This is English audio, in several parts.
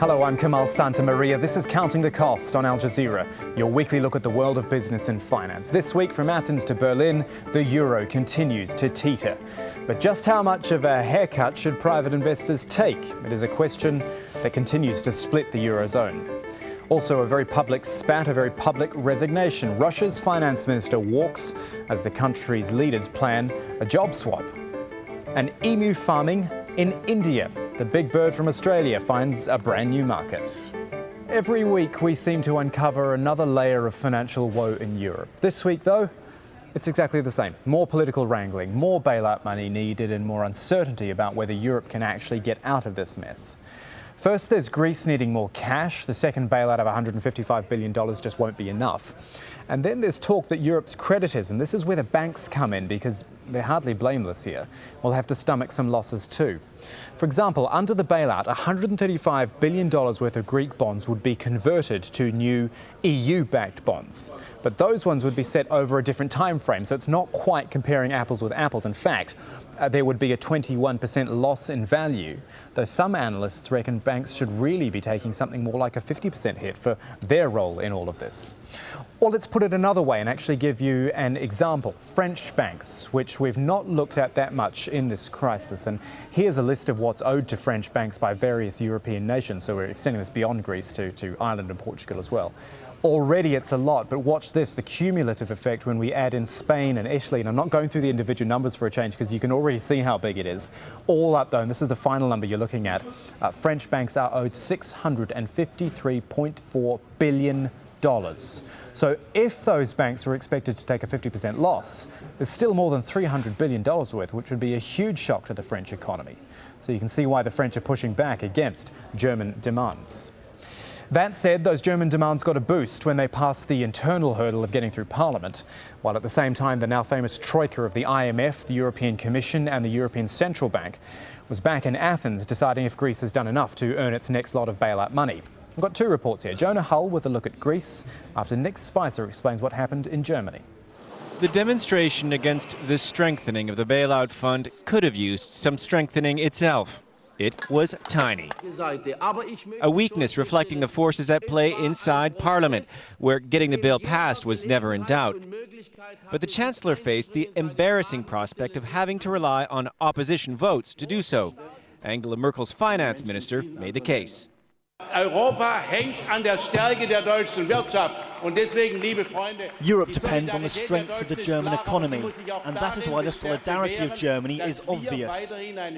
Hello, I'm Kamal Santamaria. This is Counting the Cost on Al Jazeera, your weekly look at the world of business and finance. This week, from Athens to Berlin, the euro continues to teeter. But just how much of a haircut should private investors take? It is a question that continues to split the eurozone. Also, a very public spat, a very public resignation. Russia's finance minister walks as the country's leaders plan a job swap. And emu farming in India. The big bird from Australia finds a brand new market. Every week we seem to uncover another layer of financial woe in Europe. This week, though, it's exactly the same. More political wrangling, more bailout money needed, and more uncertainty about whether Europe can actually get out of this mess. First, there's Greece needing more cash. The second bailout of $155 billion just won't be enough. And then there's talk that Europe's creditors, and this is where the banks come in because they're hardly blameless here, will have to stomach some losses too. For example, under the bailout, $135 billion worth of Greek bonds would be converted to new EU-backed bonds. But those ones would be set over a different time frame, so it's not quite comparing apples with apples. In fact, there would be a 21% loss in value, though some analysts reckon banks should really be taking something more like a 50% hit for their role in all of this. Or let's put it another way and actually give you an example. French banks, which we've not looked at that much in this crisis. And here's a list of what's owed to French banks by various European nations. So we're extending this beyond Greece to Ireland and Portugal as well. Already it's a lot, but watch this, the cumulative effect when we add in Spain and Italy. And I'm not going through the individual numbers for a change because you can already see how big it is. All up though, and this is the final number you're looking at, French banks are owed $653.4 billion. So if those banks were expected to take a 50% loss, there's still more than $300 billion worth, which would be a huge shock to the French economy. So you can see why the French are pushing back against German demands. That said, those German demands got a boost when they passed the internal hurdle of getting through Parliament, while at the same time the now famous troika of the IMF, the European Commission and the European Central Bank was back in Athens deciding if Greece has done enough to earn its next lot of bailout money. We've got two reports here. Jonah Hull with a look at Greece after Nick Spicer explains what happened in Germany. The demonstration against the strengthening of the bailout fund could have used some strengthening itself. It was tiny. A weakness reflecting the forces at play inside Parliament, where getting the bill passed was never in doubt. But the Chancellor faced the embarrassing prospect of having to rely on opposition votes to do so. Angela Merkel's finance minister made the case. Europa hängt an der Stärke der deutschen Wirtschaft. Und deswegen, liebe Freunde, Europe depends on the strength of the German economy, and that is why the solidarity of Germany is obvious.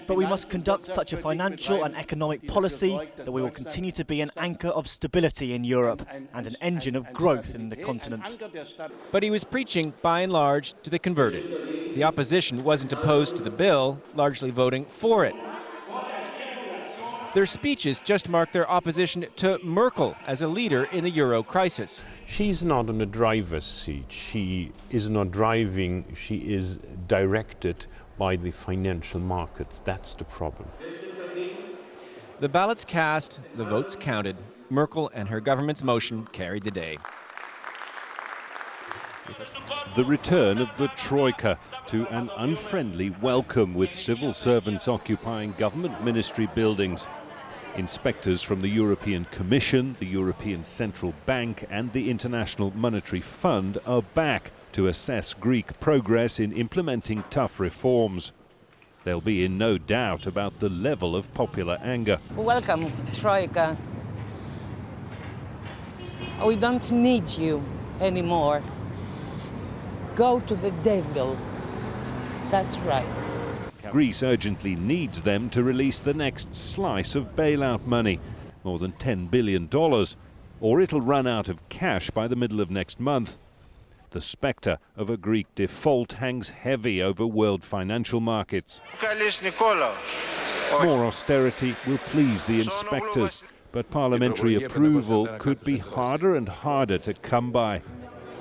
But we must conduct such a financial and economic policy that we will continue to be an anchor of stability in Europe and an engine of growth in the continent. But he was preaching, by and large, to the converted. The opposition wasn't opposed to the bill, largely voting for it. Their speeches just marked their opposition to Merkel as a leader in the euro crisis. She's not in the driver's seat. She is not driving. She is directed by the financial markets. That's the problem. The ballots cast, the votes counted. Merkel and her government's motion carried the day. The return of the Troika to an unfriendly welcome, with civil servants occupying government ministry buildings. Inspectors from the European Commission, the European Central Bank and the International Monetary Fund are back to assess Greek progress in implementing tough reforms. They'll be in no doubt about the level of popular anger. Welcome, Troika. We don't need you anymore. Go to the devil. That's right. Greece urgently needs them to release the next slice of bailout money, more than $10 billion, or it'll run out of cash by the middle of next month. The spectre of a Greek default hangs heavy over world financial markets. More austerity will please the inspectors, but parliamentary approval could be harder and harder to come by.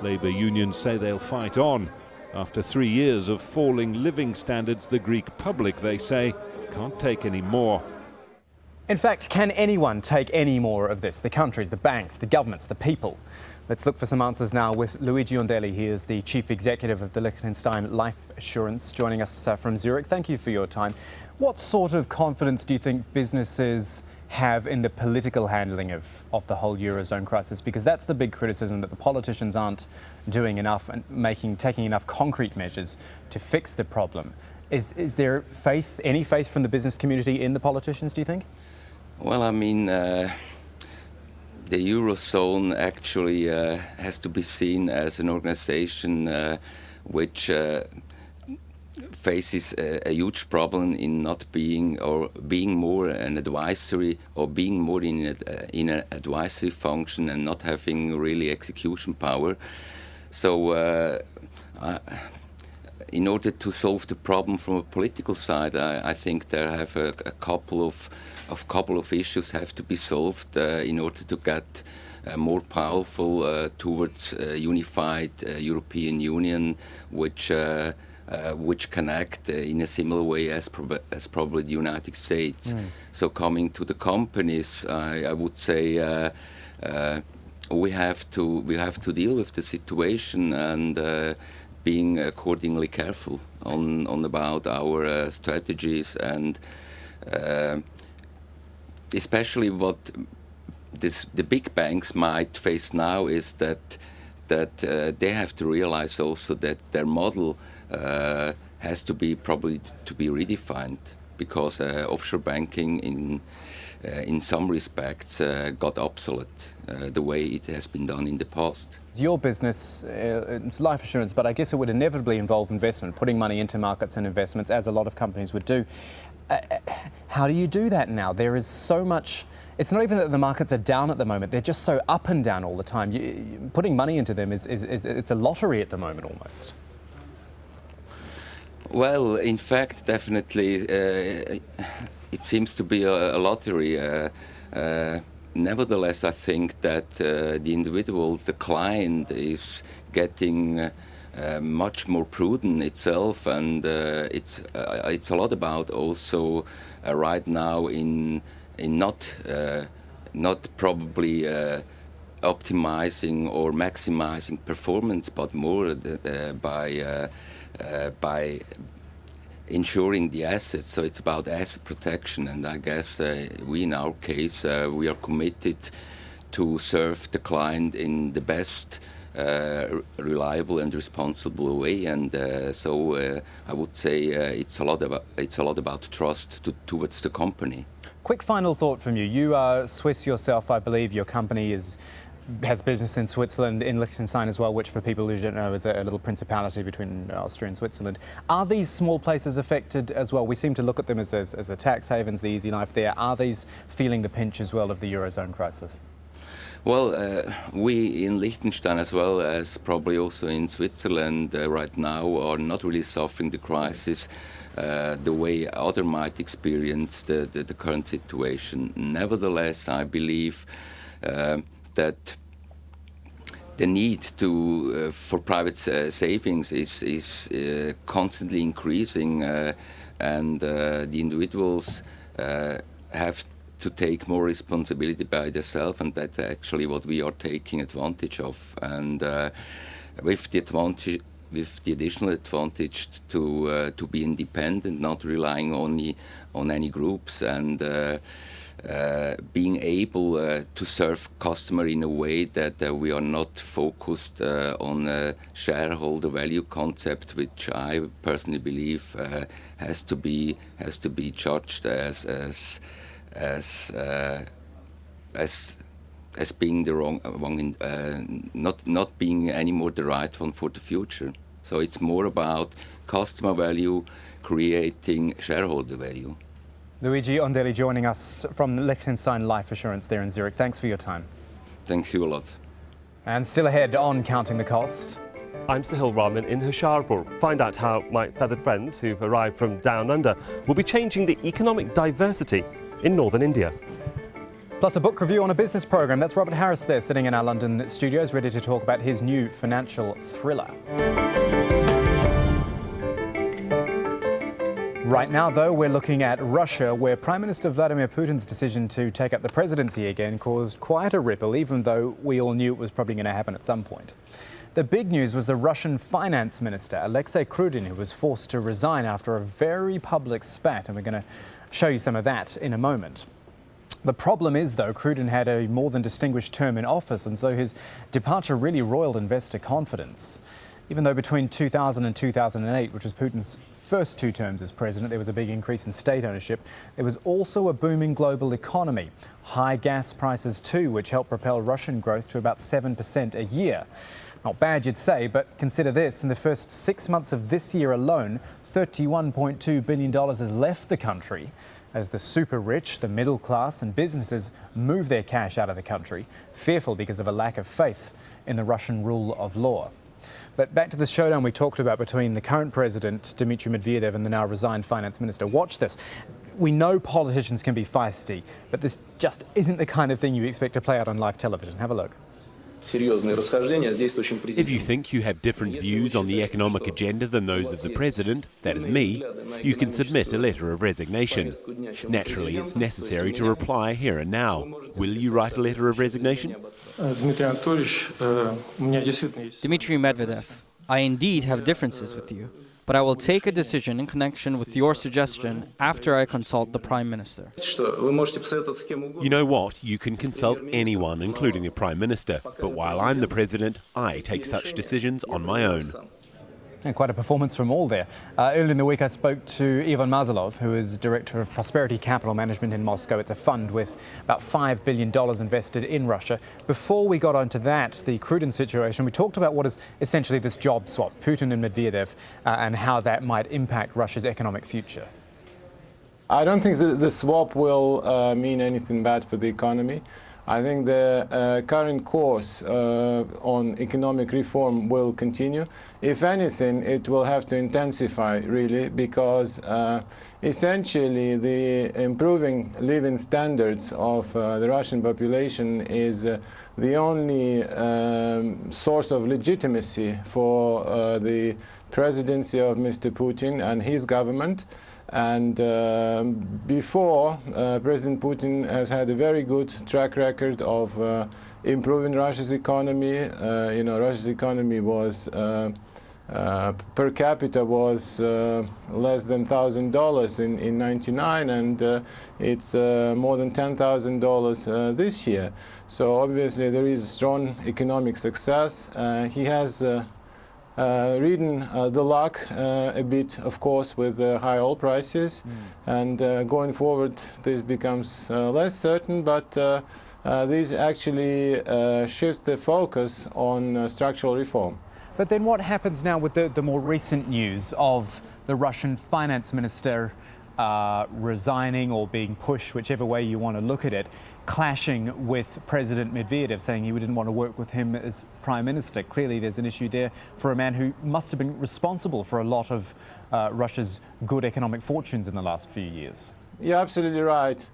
Labour unions say they'll fight on. After 3 years of falling living standards, the Greek public, they say, can't take any more. In fact, can anyone take any more of this? The countries, the banks, the governments, the people. Let's look for some answers now with Luigi Ondelli. He is the Chief Executive of the Liechtenstein Life Assurance, joining us from Zurich. Thank you for your time. What sort of confidence do you think businesses have in the political handling of the whole Eurozone crisis? Because that's the big criticism, that the politicians aren't doing enough and taking enough concrete measures to fix the problem. Is there any faith from the business community in the politicians, do you think? Well, I mean, the Eurozone actually has to be seen as an organization which faces a huge problem in not being or being more an advisory, or being more in an advisory function and not having really execution power. So in order to solve the problem from a political side, I think there have a couple of issues have to be solved in order to get more powerful towards a unified European Union, which can act in a similar way as probably the United States. So coming to the companies, I would say we have to deal with the situation and being accordingly careful on about our strategies, and especially what the big banks might face now is that they have to realize also that their model has to be probably to be redefined, because offshore banking in some respects got obsolete the way it has been done in the past. Your business, it's life assurance, but I guess it would inevitably involve investment, putting money into markets and investments, as a lot of companies would do. How do you do that now? There is so much. It's not even that the markets are down at the moment; they're just so up and down all the time. Putting money into them it's a lottery at the moment almost. Well, in fact, definitely, it seems to be a lottery. Nevertheless, I think that the individual, the client, is getting much more prudent itself, and it's a lot about also right now in not probably optimizing or maximizing performance, but more by ensuring the assets. So it's about asset protection, and I guess we, in our case, we are committed to serve the client in the best reliable and responsible way, and so I would say it's a lot about trust towards the company. Quick final thought from you. You are Swiss yourself, I believe. Your company has business in Switzerland, in Liechtenstein as well, which for people who don't know is a little principality between Austria and Switzerland. Are these small places affected as well? We seem to look at them as the tax havens, the easy life there. Are these feeling the pinch as well of the Eurozone crisis? Well, we in Liechtenstein, as well as probably also in Switzerland right now, are not really suffering the crisis the way other might experience the current situation. Nevertheless, I believe that the need for private savings is constantly increasing, and the individuals have to take more responsibility by themselves, and that's actually what we are taking advantage of. And with the additional advantage to be independent, not relying only on any groups, and being able to serve customer in a way that we are not focused on a shareholder value concept, which I personally believe has to be judged as being the wrong not being anymore the right one for the future. So it's more about customer value creating shareholder value. Luigi Ondelli joining us from Liechtenstein Life Assurance there in Zurich. Thanks for your time. Thanks you a lot. And still ahead on Counting the Cost. I'm Sahil Rahman in Hoshiarpur. Find out how my feathered friends who've arrived from down under will be changing the economic diversity in northern India. Plus a book review on a business program. That's Robert Harris there sitting in our London studios, ready to talk about his new financial thriller. Right now, though, we're looking at Russia, where Prime Minister Vladimir Putin's decision to take up the presidency again caused quite a ripple, even though we all knew it was probably going to happen at some point. The big news was the Russian finance minister, Alexei Krudin, who was forced to resign after a very public spat, and we're going to show you some of that in a moment. The problem is, though, Putin had a more than distinguished term in office, and so his departure really roiled investor confidence. Even though between 2000 and 2008, which was Putin's first 2 terms as president, there was a big increase in state ownership, there was also a booming global economy. High gas prices too, which helped propel Russian growth to about 7% a year. Not bad, you'd say, but consider this. In the first 6 months of this year alone, $31.2 billion has left the country as the super rich, the middle class and businesses move their cash out of the country, fearful because of a lack of faith in the Russian rule of law. But back to the showdown we talked about between the current president, Dmitry Medvedev, and the now resigned finance minister. Watch this. We know politicians can be feisty, but this just isn't the kind of thing you expect to play out on live television. Have a look. If you think you have different views on the economic agenda than those of the president, that is me, you can submit a letter of resignation. Naturally, it's necessary to reply here and now. Will you write a letter of resignation? Dmitry Medvedev, I indeed have differences with you, but I will take a decision in connection with your suggestion after I consult the Prime Minister. You know what? You can consult anyone, including the Prime Minister. But while I'm the President, I take such decisions on my own. And quite a performance from all there. Earlier in the week I spoke to Ivan Mazalov, who is Director of Prosperity Capital Management in Moscow. It's a fund with about $5 billion invested in Russia. Before we got onto that, the Putin situation, we talked about what is essentially this job swap, Putin and Medvedev, and how that might impact Russia's economic future. I don't think the swap will mean anything bad for the economy. I think the current course on economic reform will continue. If anything, it will have to intensify, really, because essentially the improving living standards of the Russian population is the only source of legitimacy for the presidency of Mr. Putin and his government. And before, President Putin has had a very good track record of improving Russia's economy. Russia's economy was per capita was less than $1,000 in '99, and it's more than $10,000 this year. So obviously there is strong economic success. He has ridden the luck a bit, of course, with high oil prices, and going forward this becomes less certain, but this actually shifts the focus on structural reform. But then what happens now with the more recent news of the Russian finance minister resigning or being pushed, whichever way you want to look at it, clashing with President Medvedev, saying he didn't want to work with him as Prime Minister? Clearly there's an issue there for a man who must have been responsible for a lot of Russia's good economic fortunes in the last few years. You're absolutely right.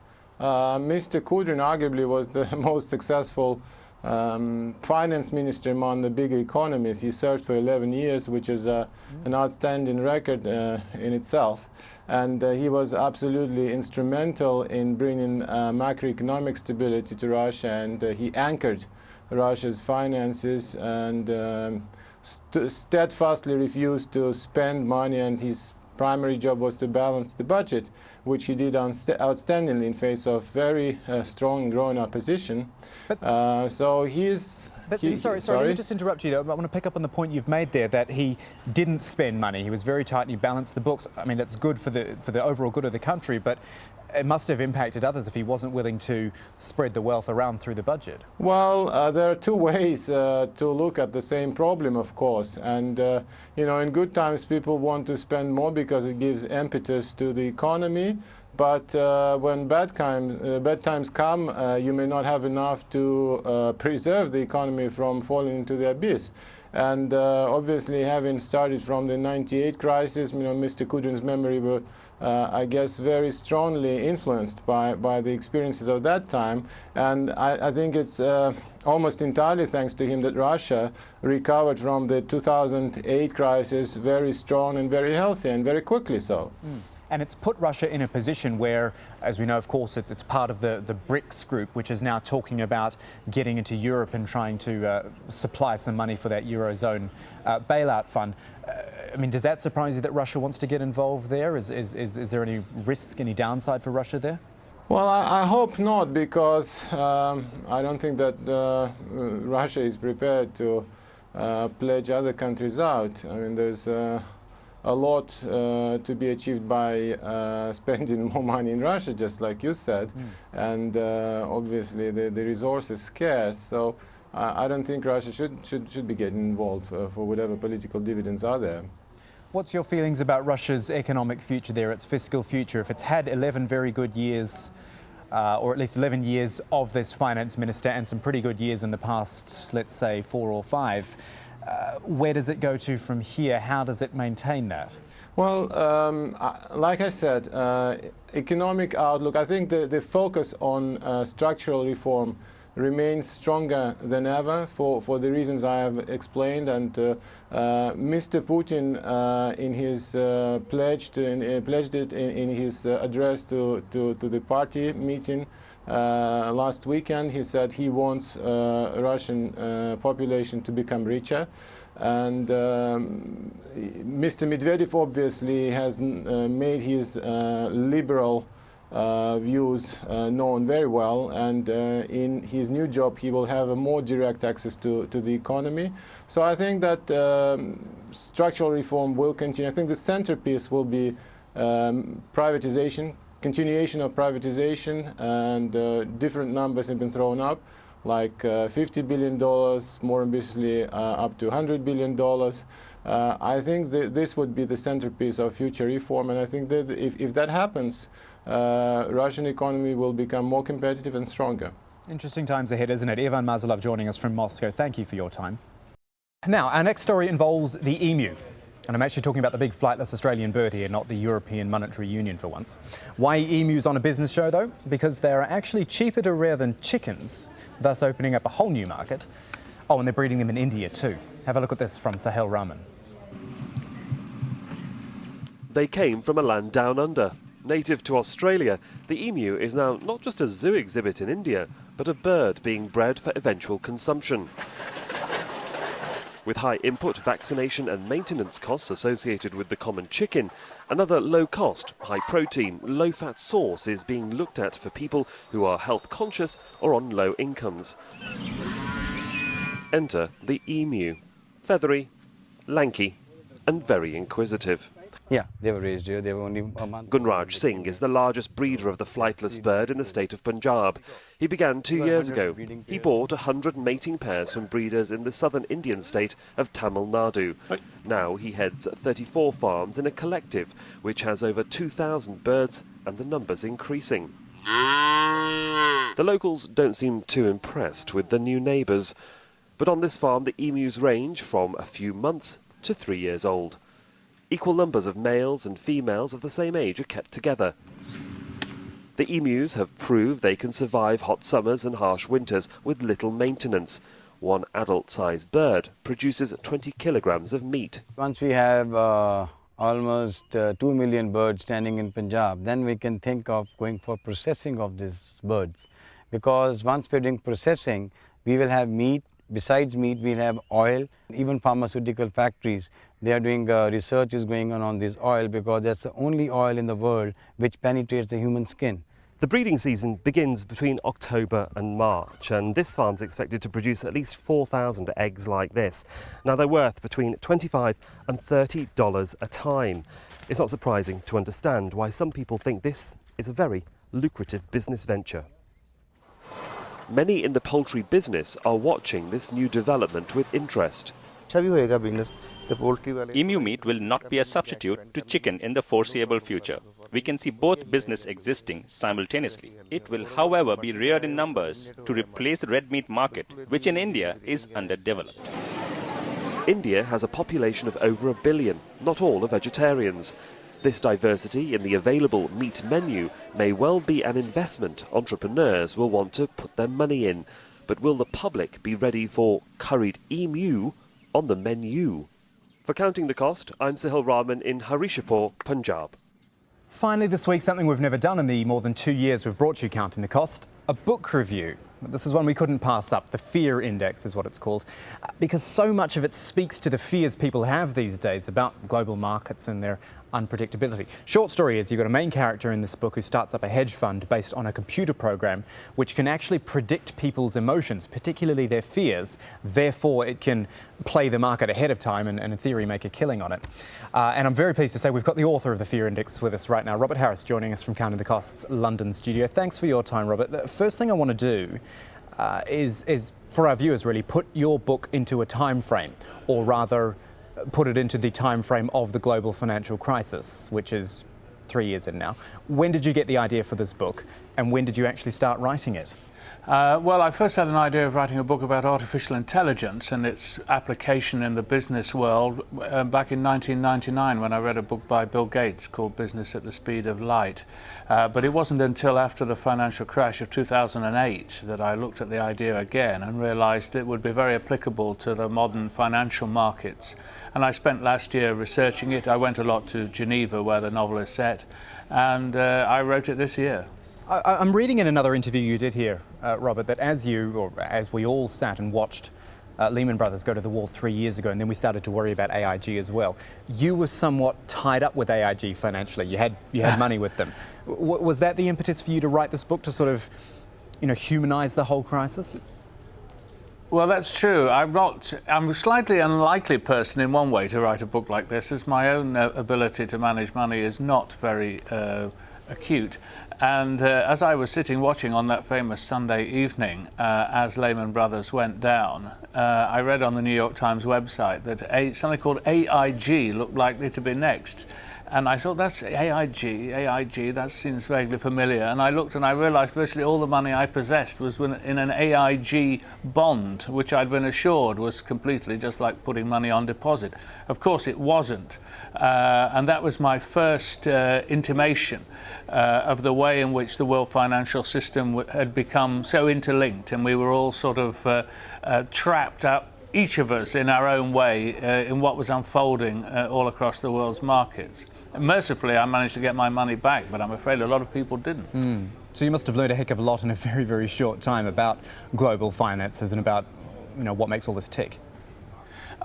Mr. Kudrin arguably was the most successful finance minister among the big economies. He served for 11 years, which is an outstanding record in itself. And he was absolutely instrumental in bringing macroeconomic stability to Russia, and he anchored Russia's finances and steadfastly refused to spend money, and his primary job was to balance the budget, which he did outstandingly in face of very strong and growing opposition. So he's... Sorry, let me just interrupt you though. I want to pick up on the point you've made there, that he didn't spend money. He was very tight and he balanced the books. I mean, that's good for the overall good of the country, but it must have impacted others if he wasn't willing to spread the wealth around through the budget. Well, there are two ways to look at the same problem, of course. And, in good times, people want to spend more because it gives impetus to the economy. But when bad times come, you may not have enough to preserve the economy from falling into the abyss. And obviously, having started from the '98 crisis, Mr. Kudrin's memory were, I guess, very strongly influenced by the experiences of that time. And I think it's almost entirely thanks to him that Russia recovered from the 2008 crisis very strong and very healthy, and very quickly so. And it's put Russia in a position where, as we know, of course, it's part of the BRICS group, which is now talking about getting into Europe and trying to supply some money for that Eurozone bailout fund. I mean, does that surprise you that Russia wants to get involved there? Is there any risk, any downside for Russia there? Well, I hope not, because I don't think that Russia is prepared to pledge other countries out. I mean, there's a lot to be achieved by spending more money in Russia, just like you said, and obviously the resource is scarce. So I don't think Russia should be getting involved for whatever political dividends are there. What's your feelings about Russia's economic future there, its fiscal future? If it's had 11 very good years, or at least 11 years of this finance minister and some pretty good years in the past, let's say 4 or 5, where does it go to from here? How does it maintain that? Well, like I said, economic outlook, I think the focus on structural reform remains stronger than ever for the reasons I have explained, and Mr. Putin in his pledged it in his address to the party meeting last weekend. He said he wants Russian population to become richer, and Mr. Medvedev obviously has made his liberal views known very well, and in his new job he will have a more direct access to the economy. So I think that structural reform will continue. I think the centerpiece will be privatization, continuation of privatization, and different numbers have been thrown up, like $50 billion, more ambitiously up to $100 billion. I think this would be the centerpiece of future reform, and I think that if that happens, Russian economy will become more competitive and stronger. Interesting times ahead, isn't it? Ivan Mazalov joining us from Moscow. Thank you for your time. Now, our next story involves the emu. And I'm actually talking about the big flightless Australian bird here, not the European Monetary Union for once. Why emus on a business show, though? Because they're actually cheaper to rear than chickens, thus opening up a whole new market. Oh, and they're breeding them in India too. Have a look at this from Sahel Rahman. They came from a land down under. Native to Australia, the emu is now not just a zoo exhibit in India, but a bird being bred for eventual consumption. With high input, vaccination and maintenance costs associated with the common chicken, another low-cost, high-protein, low-fat source is being looked at for people who are health-conscious or on low incomes. Enter the emu. Feathery, lanky and very inquisitive. Yeah, they were raised here. They were only a month. Gunraj Singh is the largest breeder of the flightless bird in the state of Punjab. He began 2 years ago. He bought 100 mating pairs from breeders in the southern Indian state of Tamil Nadu. Now he heads 34 farms in a collective which has over 2,000 birds, and the numbers increasing. The locals don't seem too impressed with the new neighbours. But on this farm, the emus range from a few months to 3 years old. Equal numbers of males and females of the same age are kept together. The emus have proved they can survive hot summers and harsh winters with little maintenance. One adult-sized bird produces 20 kilograms of meat. Once we have almost 2 million birds standing in Punjab, then we can think of going for processing of these birds. Because once we're doing processing, we will have meat. Besides meat, we'll have oil. Even pharmaceutical factories, they are doing research is going on this oil, because that's the only oil in the world which penetrates the human skin. The breeding season begins between October and March, and this farm's expected to produce at least 4,000 eggs like this. Now, they're worth between $25 and $30 a time. It's not surprising to understand why some people think this is a very lucrative business venture. Many in the poultry business are watching this new development with interest. Emu meat will not be a substitute to chicken in the foreseeable future. We can see both business existing simultaneously. It will, however, be reared in numbers to replace the red meat market, which in India is underdeveloped. India has a population of over 1 billion, not all are vegetarians. This diversity in the available meat menu may well be an investment entrepreneurs will want to put their money in. But will the public be ready for curried emu on the menu? For Counting the Cost, I'm Sahil Rahman in Harishapur, Punjab. Finally this week, something we've never done in the more than 2 years we've brought you Counting the Cost, a book review. This is one we couldn't pass up. The Fear Index is what it's called, because so much of it speaks to the fears people have these days about global markets and their unpredictability. Short story is you've got a main character in this book who starts up a hedge fund based on a computer program which can actually predict people's emotions, particularly their fears. Therefore, it can play the market ahead of time and in theory, make a killing on it. And I'm very pleased to say we've got the author of the Fear Index with us right now, Robert Harris, joining us from Counting the Costs London studio. Thanks for your time, Robert. The first thing I want to do is for our viewers really put your book into a time frame, or rather put it into the time frame of the global financial crisis, which is 3 years in now. When did you get the idea for this book, and when did you actually start writing it? Well, I first had an idea of writing a book about artificial intelligence and its application in the business world back in 1999 when I read a book by Bill Gates called Business at the Speed of Light. But it wasn't until after the financial crash of 2008 that I looked at the idea again and realized it would be very applicable to the modern financial markets. And I spent last year researching it. I went a lot to Geneva, where the novel is set, and I wrote it this year. I'm reading in another interview you did here, Robert, that as we all sat and watched Lehman Brothers go to the wall 3 years ago, and then we started to worry about AIG as well, you were somewhat tied up with AIG financially. You had money with them. Was that the impetus for you to write this book, to sort of, humanize the whole crisis? Well, that's true. I'm a slightly unlikely person in one way to write a book like this, as my own ability to manage money is not very acute. And as I was sitting watching on that famous Sunday evening as Lehman Brothers went down, I read on the New York Times website that something called AIG looked likely to be next. And I thought, that's AIG, that seems vaguely familiar. And I looked and I realized virtually all the money I possessed was in an AIG bond, which I'd been assured was completely just like putting money on deposit. Of course, it wasn't. And that was my first intimation of the way in which the world financial system had become so interlinked, and we were all sort of trapped up, each of us in our own way, in what was unfolding all across the world's markets. And mercifully, I managed to get my money back, but I'm afraid a lot of people didn't. So you must have learned a heck of a lot in a very, very short time about global finances and about, what makes all this tick.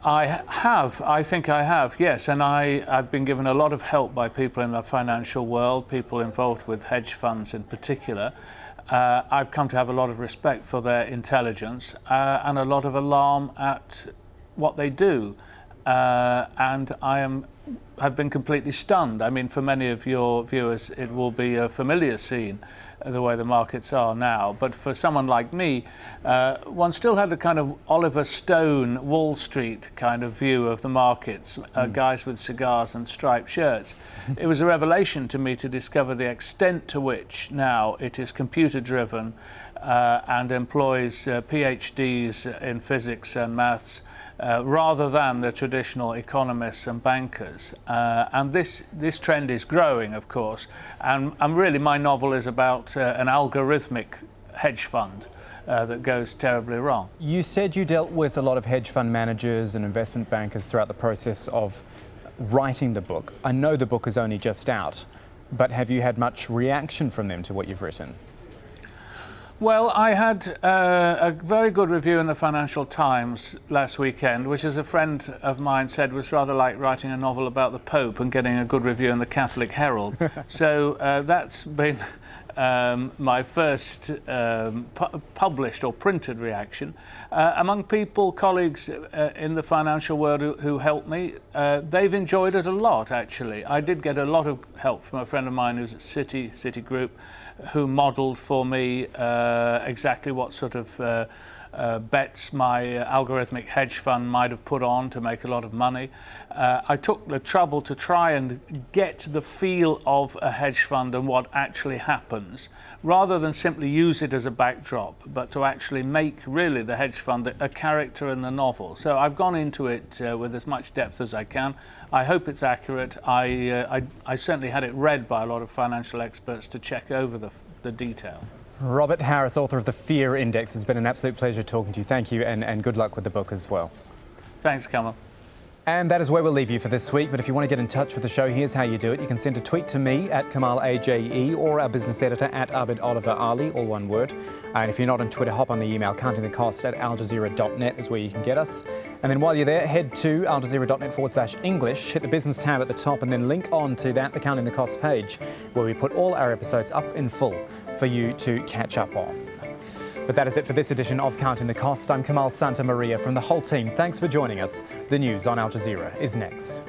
I think I have, yes, and I've been given a lot of help by people in the financial world, people involved with hedge funds in particular. I've come to have a lot of respect for their intelligence and a lot of alarm at what they do. And have been completely stunned. I mean, for many of your viewers, it will be a familiar scene, the way the markets are now. But for someone like me, one still had a kind of Oliver Stone, Wall Street kind of view of the markets, guys with cigars and striped shirts. It was a revelation to me to discover the extent to which now it is computer-driven and employs PhDs in physics and maths, rather than the traditional economists and bankers. And this trend is growing, of course. And really, my novel is about an algorithmic hedge fund that goes terribly wrong. You said you dealt with a lot of hedge fund managers and investment bankers throughout the process of writing the book. I know the book is only just out, but have you had much reaction from them to what you've written? Well, I had a very good review in the Financial Times last weekend, which, as a friend of mine said, was rather like writing a novel about the Pope and getting a good review in the Catholic Herald. So that's been my first published or printed reaction. Among people, colleagues in the financial world who helped me, they've enjoyed it a lot, actually. I did get a lot of help from a friend of mine who's at Citigroup, who modelled for me exactly what sort of bets my algorithmic hedge fund might have put on to make a lot of money. I took the trouble to try and get the feel of a hedge fund and what actually happens, rather than simply use it as a backdrop, but to actually make really the hedge fund a character in the novel. So I've gone into it with as much depth as I can. I hope it's accurate. I certainly had it read by a lot of financial experts to check over the detail. Robert Harris, author of The Fear Index. It's been an absolute pleasure talking to you. Thank you, and good luck with the book as well. Thanks, Kamal. And that is where we'll leave you for this week. But if you want to get in touch with the show, here's how you do it. You can send a tweet to me at Kamal AJE or our business editor at Abid Oliver Ali, all one word. And if you're not on Twitter, hop on the email countingthecost at aljazeera.net is where you can get us. And then while you're there, head to aljazeera.net/English, hit the business tab at the top and then link on to that, the Counting the Cost page, where we put all our episodes up in full for you to catch up on. But that is it for this edition of Counting the Cost. I'm Kamal Santamaria from the whole team. Thanks for joining us. The news on Al Jazeera is next.